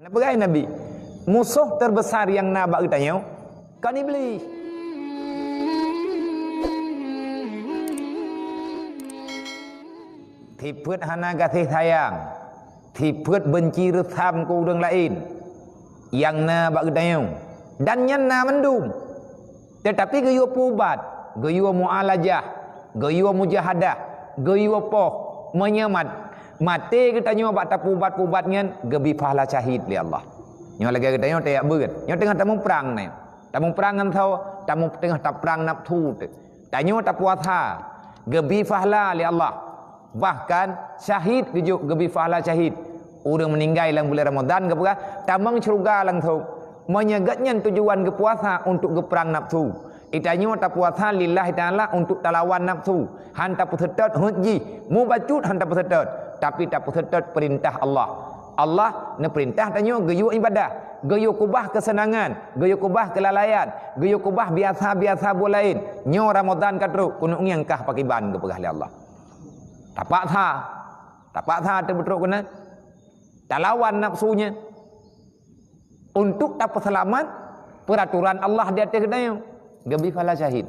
Apa Nabi? Musuh terbesar yang nak bagi tanya kan iblis. Tiput hana kasih sayang, tiput benci resam ke orang lain yang nak bagi tanya dan yang nak mendung. Tetapi gayu pubat, gayu mualajah, gayu mujahadah, gayu poh menyemat mati kita nyo bak tapubat-pubat ngan gebi pahala syahid li Allah. Nyo lagi kita nyo tak beut. Nyo tengah tamu perang ni. Tamu perang ngan thau, tamu tengah tak perang nak thu tu. Tanyo tak puasa, gebi pahala li Allah. Bahkan syahid gejuk gebi pahala syahid. Orang meninggal dalam bulan Ramadan ke apa? Tamang syurga lang thau. Menyegatnya tujuan ke puasa untuk ke perang nafsu. Itanyo tak puasa lillahi ta'ala untuk talawan nafsu. Hanta pesetot haji, mu bacut hanta pesetot. Tapi tak pesetot perintah Allah. Allah ne perintah tanyo geyu ibadah, geyu kubah kesenangan, geyu kubah kelalaian, geyu kubah biasa-biasa bolain. Nyo Ramadan katruk kuno ngiang kah pakiban ke pegah Allah. Tapak tha terbetruk kena. Talawan nafsunya. Untuk dapat selamat peraturan Allah di atas kedai gebi fala syahid.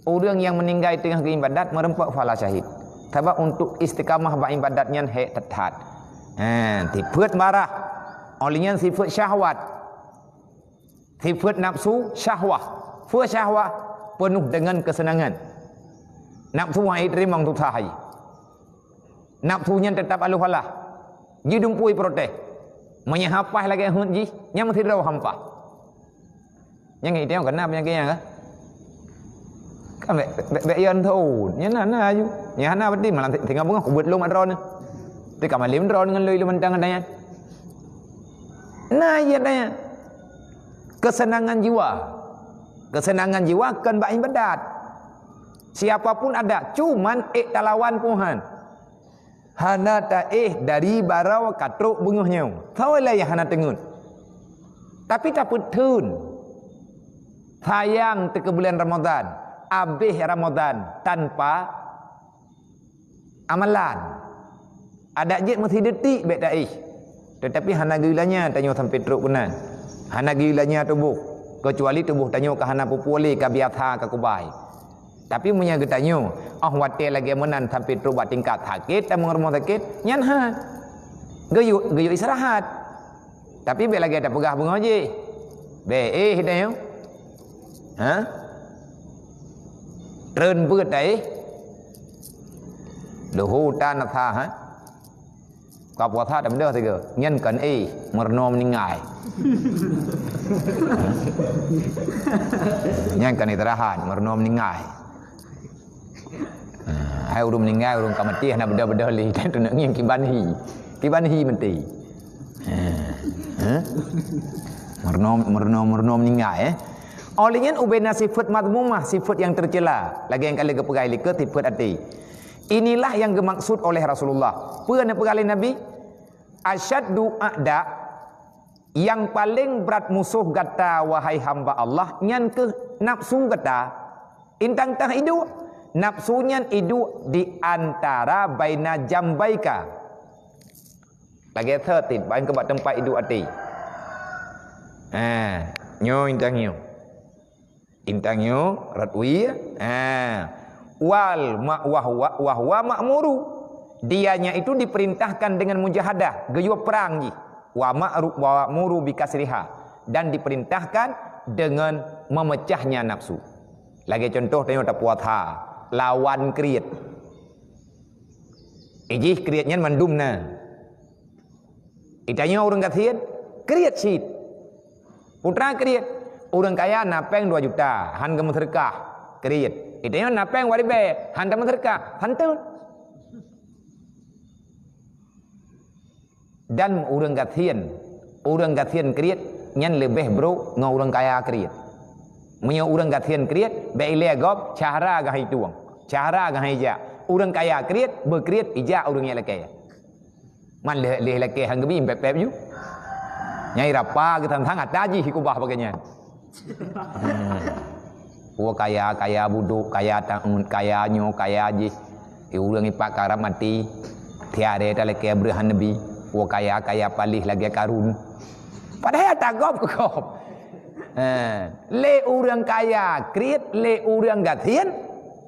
Orang yang meninggal tengah beribadat merempak fala syahid. Sebab untuk istiqamah beribadatnya hek tetat. Sifat marah olehnya sifat syahwat. Sifat nafsu syahwah. Sifat syahwah penuh dengan kesenangan. Nafsu hai terima untuk sahai. Nafsunya tetap alu falah. Jidumpui protes. Menyahapah lagi hunji nya mesti rau hampa. Yang itu yang kena penyakitnya ke? Kan be yan thau, nya na ayu. Nya na beti malam tinggal bunga kubut lu madron. Ti kamal lim dron dengan lu mentang adanya. Nah ya daya. Kesenangan jiwa. Kesenangan jiwa kan bak ibadat. Siapapun ada, cuman talawan Tuhan. Hana dari barau katruk bunguhnya. Tahu lah yang hana tengun. Tapi tak putun. Sayang ke bulan Ramadan. Habis Ramadan tanpa amalan. Ada je mesti detik baik taih. Tetapi hana gilanya tanya sampai teruk benar. Hana gilanya tubuh. Kecuali tubuh tanya ke hana pupuli ke biasa ke kubai. Tapi punya getanyo, watir lagi menan sampai terubat tingkat sakit, dan rumah sakit, nyanhat. Gayuk istirahat. Tapi be lagi ada pegah bunga je. Be hidayo. Tren beut dai. Luhu tan tha ha. Kau puasa dah benda tiga. Nyen kan merno meninggal. Nyen kan istirahat, merno meninggal. Hai urung meninggal urung kamati nak beda-beda li dan tu nak ngin kibanhi menti. Merno meninggal Olehnya ubena sifat madmumah, sifat yang tercela. Lagi yang kali kepegai ke sifat hati. Inilah yang dimaksud oleh Rasulullah. Pernah pegali Nabi asyaddu a'da, yang paling berat musuh kata wahai hamba Allah nyan ke nafsu kata intang tah hidup. Nafsunya hidup di antara baina jambaika. Lagi tertib bain ke tempat hidup hati. Nyo intang nyo ratwi. Wal wahwa ma'muru. Dianya itu diperintahkan dengan mujahadah, geyo perang ji. Wa ma'muru bikasriha, dan diperintahkan dengan memecahnya nafsu. Lagi contoh tanya tak puasa. Lawan kriat. Ijih kriatnya mandumna. Itanya orang kasihan kriat syit. Putra kriat. Orang kaya napeng 2 juta, han kamu sedekah kriat. Itanya napeng waribe, han kamu sedekah, hantun. Dan orang kasihan kriat nyan lebih bro ngau orang kaya kriat. Punya orang kasihan kriat beile gop cara gah ituang. Cara gah ija. Orang kaya kriat berkriat ija orang yang lekaya. Man leh lekaya hang gebi pep ju. Nyai rapa ke tantang ataji hikubah bagainya. Kaya buduk, kaya tangun, kaya nyo, kaya ji. Orang ipak karam mati. Tiada lekaya berhan nabi. Wah kaya palih lagi karun. Padahal tak gop ke gop. Le orang kaya kreat le orang gatian.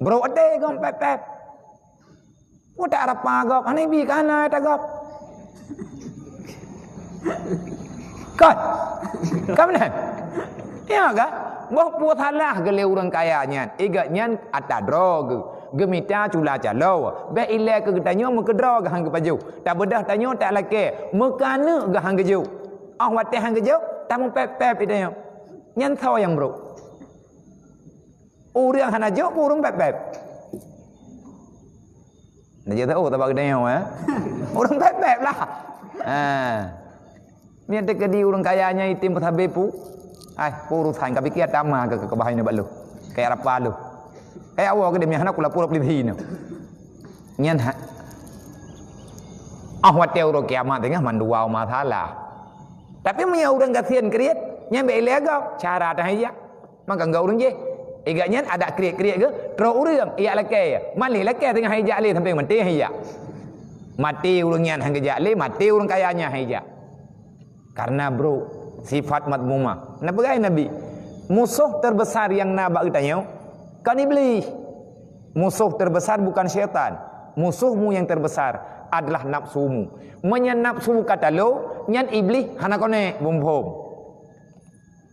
Bro ade gom pep. Wah tak apa gop. Ani bi kana tak gop. Kan? Kamu ya kan? Boh puatlah ke le orang kaya nyan. Iga nyan ata drog. Gemita cula calo. Be ile ke tanyo me ke drog hang ke paju. Tak bedah tanyo tak lake. Mekana ke hang ke ju. Ah wate hang ke ju, tamu pep itanyo. Nyan thaw yang bro. Urang hana ju urang pep. Nak je tahu tak bagi tanyo Urang pep lah. Ni ada kedi orang kayanya itim berhabepu. Urusan kau fikir tama ke bahaya nak lu. Kayak apa lu? Kayak awak ke dia punya anak kula pula pelih ni. Nyan ha. Awak tahu orang kiamat tengah mandua masalah. Tapi punya orang kasihan kriat, nyan be lega cara dah ya. Maka engkau orang je. Iga nyan ada kriat ke? Terus orang ia leke. Malih leke tengah hijak le sampai mati hijak. Mati orang nyan hang hijak le, mati orang kayanya hijak. Karena bro, sifat madmumah. Nah bagai Nabi, musuh terbesar yang nabak tanya, kan iblis. Musuh terbesar bukan syaitan. Musuhmu yang terbesar adalah nafsumu. Menyan nafsu kata lo, nyan iblis hana kone bumbum.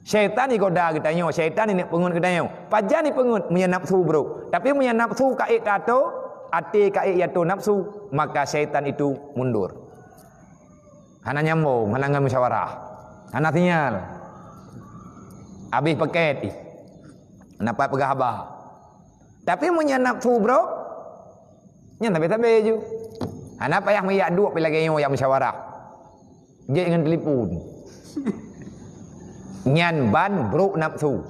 Syaitan ni goda tanya, syaitan ini pengun tanya. Pajan ni pengun menyan nafsu bro. Tapi menyan nafsu kait tato, ati kait yaitu nafsu, maka syaitan itu mundur. Hana nyambung, halangan musyawarah. Hana sinyal. Habis paket. Nampak pegah abah. Tapi punya nafsu bro. Nyan tapi je. Hana payah mayak dua pila lagi yang musyawarah. Dia dengan telefon. Nyan ban bro nafsu.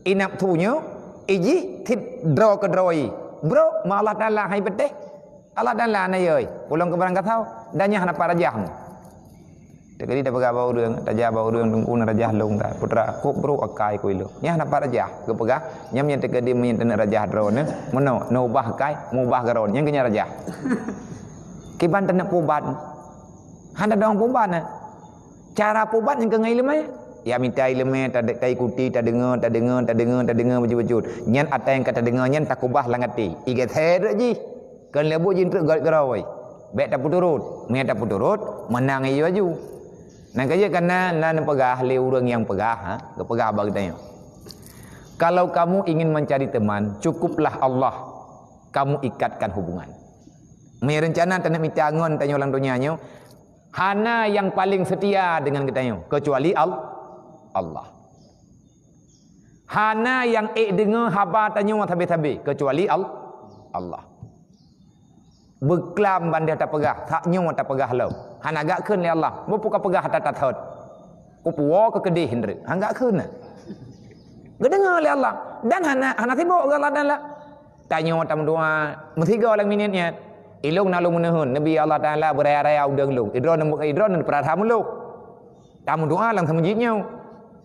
Nafsunya iji tit draw ke drawai. Bro, ma Allah Taala hai beteh. Allah Taala na yoi. Pulang ke barang katau, danya hana parajahmu. Tekadi dah pegah bau đường, raja bau đường tungku na raja long ta. Putra ko bro akai ko ilo. Nya na raja ke pegah, nyam nya tekadi men ten raja drone, mono no bah kai, mu bah garon, yang kenya raja. Kiban ten pubat. Handa dong pubat na. Cara pubat yang kengai lemai. Ya minta ilmu tak ada ikuti, tak dengar baju-baju. Nyan ada yang kata dengar nyan tak kubah langati. Igat her ji. Kan lebu jin tu garawai. Baik tak puturut, me tak puturut, menang iyo baju. Nak kerja karena nan pegah le orang yang pegah, pegah bagi tanya. Kalau kamu ingin mencari teman, cukuplah Allah. Kamu ikatkan hubungan. Me rencana tak nak minta angon tanya orang dunianya. Hana yang paling setia dengan kita kecuali Allah. Hana yang dengar haba tanya tabe-tabe kecuali Allah. Beklam bandar tak pegah, tak nyawa tak pegah lo. Han agak keun le Allah. Mo puka pegah tak thot. Ku puo ke kedih hendre. Han agak keun. Gedengar le Allah. Dan hana tibo ke Allah dan la. Tak nyawa tam doa. Metiga orang minitnya. Ilung nalung menehun. Nabi Allah Taala beraya-raya udang lu. Idron nan peratham lu. Tamu doa lang sama jinnya.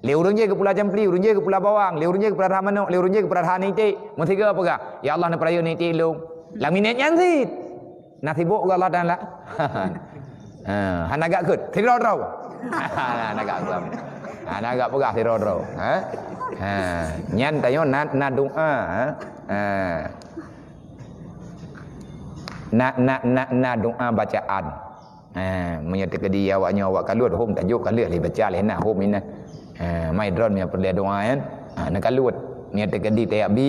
Le urang je ke pula jampli, urang je ke pula bawang, le urang je ke peratham manok, le urang je ke peratham niti. Metiga pegah. Ya Allah na peraya niti lu. Lang minitnya nsit. Nak sibuk ke Allah dan lah. Han agak kut. Tirau-rau. Han agak kut. Han agak pegah tirau-rau. Nyan tayo na doa. Na doa bacaan. Menyatakan dia awaknya awak kalut. Hom tajuk kalut. Li baca leh nak. Hom ini. Mai drone punya perlu doa kan. Nak kalut. Menyatakan dia tayak bi.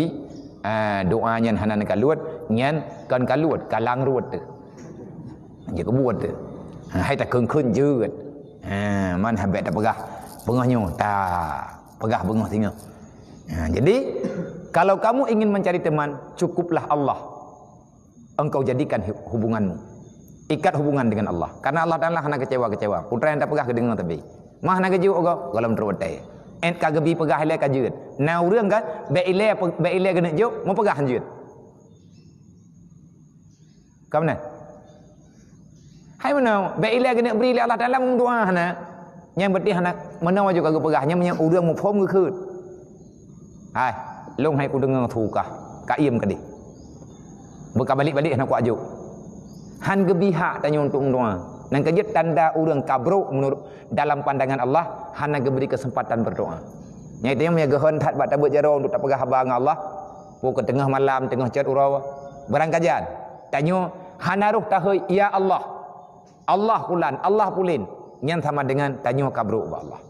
Doa nyan hanan kalut nyan kan kalut kalang ruat tu je kebuat tu hai tak keun jeut man habet tak pegah bengahnya tak pegah bengah tengok jadi kalau kamu ingin mencari teman cukuplah Allah engkau jadikan hubunganmu ikat hubungan dengan Allah karena Allah Taala hana kecewa putra yang tak pegah kedengar tapi mah nak keju ogo dalam terutai en kagebi pegah ile kajeut na urang kan be ile kena juk mau pegah jeut kamna hai mana be ile kena beri Allah Taala mung doa hana nyang betih hana mana waju kagak pegahnya nyang urang mu phom ke hai long hai ku dengar thu kah ka iem ka di beka balik-balik hana ku ajuk han gebiha tanya untuk doa Nang kejut tanda orang kabruk menurut dalam pandangan Allah, hana beri kesempatan berdoa. Nyai tengok punya gehon tak buat tabut jaro untuk tak pegah haba dengan Allah. Pukul tengah malam tengah cat urau berangkajan. Tanya hana ruh tahu ya Allah. Allah pulan, Allah pulin. Nyan sama dengan tanya kabruk ba Allah.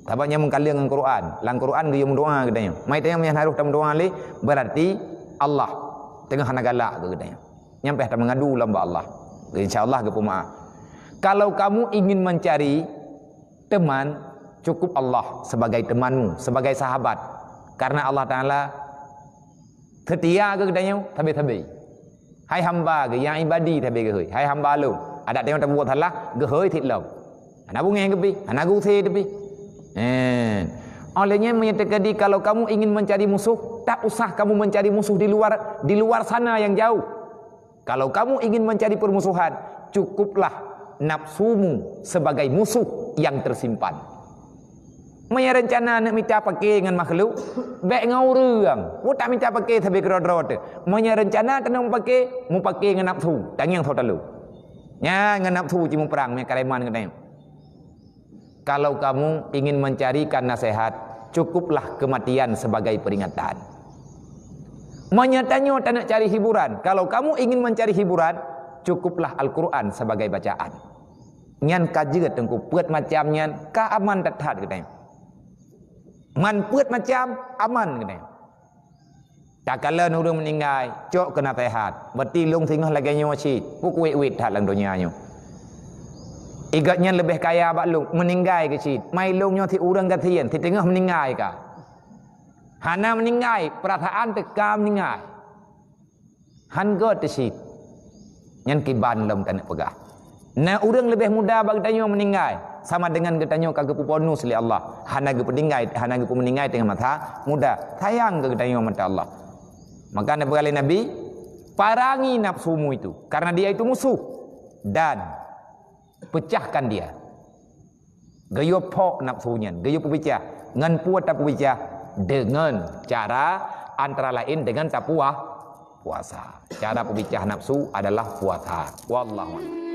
Tabanya mengkali dengan Quran. Lang Quran dia mendoa katanya. Mai tengok punya haruh tak mendoa li berarti Allah tengah hana galak ke katanya. Nyampe tak mengadu lamba Allah. Insyaallah ke pemaaf. Kalau kamu ingin mencari teman, cukup Allah sebagai temanmu, sebagai sahabat. Karena Allah Ta'ala setia ke katanya, tabi-tabi. Hai hamba ke, yang ibadi tabi ke hoi. Hai hamba lu. Ada tengok tak buat salah, ke hoi thịt lom. Anak bunga ke pi, anak gu the tepi. Olehnya menyatakan kalau kamu ingin mencari musuh, tak usah kamu mencari musuh di luar sana yang jauh. Kalau kamu ingin mencari permusuhan, cukuplah nafsumu sebagai musuh yang tersimpan. Maya rencana nak minta pakai dengan makhluk, baik ngau reang. Mu tak minta pakai tapi kerod-rod. Maya rencana tak nak pakai, mu pakai dengan nafsu. Tang yang thau talu. Nya dengan nafsu ci mu perang me kareman katanya. Kalau kamu ingin mencarikan nasihat, cukuplah kematian sebagai peringatan. Menyatanya tak nak cari hiburan. Kalau kamu ingin mencari hiburan, cukuplah Al-Quran sebagai bacaan. Nyan kaje tengku puat macam nyan ka aman tathat katanya. Man puat macam aman katanya. Tak kala orang meninggal, cok kena sehat. Berarti long singah lagi nyoci. Puk wit hat lang dunianya. Igatnya lebih kaya bak long meninggal ke cid. Mai long nyo ti urang gatian, ti tengah meninggal ka. Hana meninggal, perasaan tekam meninggal. Han go te cid. Nyan kiban lom tak nak pegah. Nah orang lebih muda bagi tanya meninggal sama dengan ketanya kagak puponus li Allah. Hana ge peninggal, hana ge meninggal tengah mata muda. Sayang ke ketanya mata Allah. Maka Nabi parangi nafsumu itu karena dia itu musuh dan pecahkan dia. Gayo pok nafsunya, gayo pecah. Ngan puat tak pecah dengan cara antara lain dengan tak puasa. Cara pemecah nafsu adalah puasa. Wallahu a'lam.